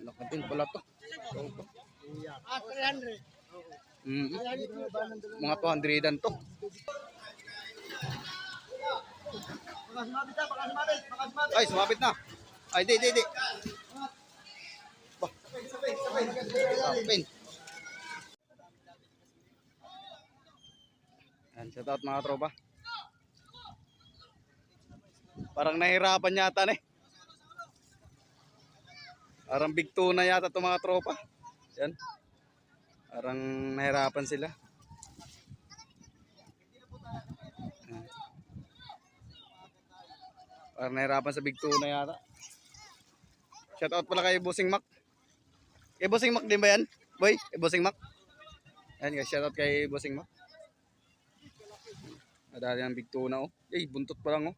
Laki din pala to. Tropa. 300. Mga 200 to. Ay, sumabit na. Ay, di. Bah. Sapin. Yan, shout out mga tropa. Parang nahirapan yata na eh. Parang big two na yata itong mga tropa. Yan. Parang nahirapan sila. Yan. Parang nahirapan sa big two na yata. Shout out pala kay Bossing Mac. Kay Bossing Mac din ba yan? Boy, kay Bossing Mac. Yan guys, shout out kay Bossing Mac. Madali ang big two na oh. Eh, buntot pa lang oh.